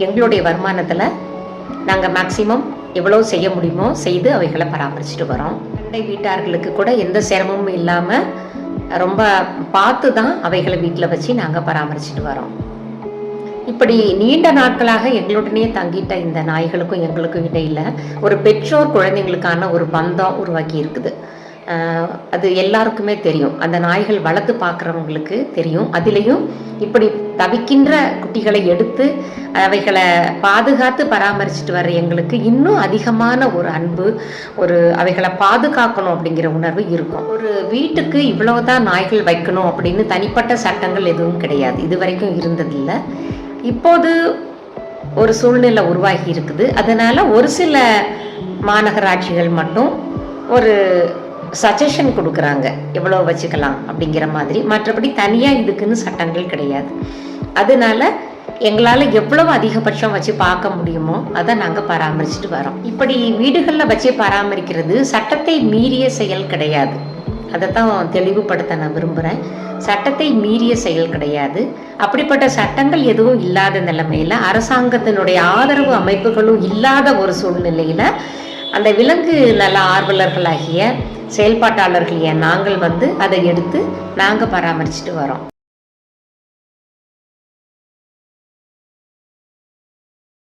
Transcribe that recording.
எங்களுடைய வருமானத்தில் நாங்கள் மேக்சிமம் எவ்வளோ செய்ய முடியுமோ செய்து அவைகளை பராமரிச்சுட்டு வரோம். அண்டை வீட்டார்களுக்கு கூட எந்த சிரமமும் இல்லாமல் ரொம்ப பார்த்து தான் அவைகளை வீட்டில் வச்சு நாங்கள் பராமரிச்சுட்டு வரோம். இப்படி நீண்ட நாட்களாக எங்களுடனே தங்கிட்ட இந்த நாய்களுக்கும் எங்களுக்கும் இடையில் ஒரு பெற்றோர் குழந்தைங்களுக்கான ஒரு பந்தம் உருவாக்கி இருக்குது. அது எல்லாருக்குமே தெரியும், அந்த நாய்கள் வளர்த்து பார்க்குறவங்களுக்கு தெரியும். அதுலேயும் இப்படி தவிக்கின்ற குட்டிகளை எடுத்து அவைகளை பாதுகாத்து பராமரிச்சுட்டு வர்ற எங்களுக்கு இன்னும் அதிகமான ஒரு அன்பு, ஒரு அவைகளை பாதுகாக்கணும் அப்படிங்கிற உணர்வு இருக்கும். ஒரு வீட்டுக்கு இவ்வளவுதான் நாய்கள் வைக்கணும் அப்படின்னு தனிப்பட்ட சட்டங்கள் எதுவும் கிடையாது, இது வரைக்கும் இருந்ததில்லை. இப்போது ஒரு சூழ்நிலை உருவாகி இருக்குது. அதனால் ஒரு சில மாநகராட்சிகள் மட்டும் ஒரு சஜஷன் கொடுக்குறாங்க, எவ்வளோ வச்சுக்கலாம் அப்படிங்கிற மாதிரி. மற்றபடி தனியாக இதுக்குன்னு சட்டங்கள் கிடையாது. அதனால எங்களால் எவ்வளவு அதிகபட்சம் வச்சு பார்க்க முடியுமோ அதை நாங்கள் பராமரிச்சுட்டு வரோம். இப்படி வீடுகளில் வச்சு பராமரிக்கிறது சட்டத்தை மீறிய செயல் கிடையாது. அதைத்தான் தெளிவுபடுத்த நான் விரும்புகிறேன். சட்டத்தை மீறிய செயல் கிடையாது. அப்படிப்பட்ட சட்டங்கள் எதுவும் இல்லாத நிலைமையில், அரசாங்கத்தினுடைய ஆதரவு அமைப்புகளும் இல்லாத ஒரு சூழ்நிலையில் அந்த விலங்கு நல ஆர்வலர்களாகிய செயல்பாட்டாளர்களைய நாங்கள் அதை எடுத்து நாங்கள் பராமரிச்சுட்டு வரோம்.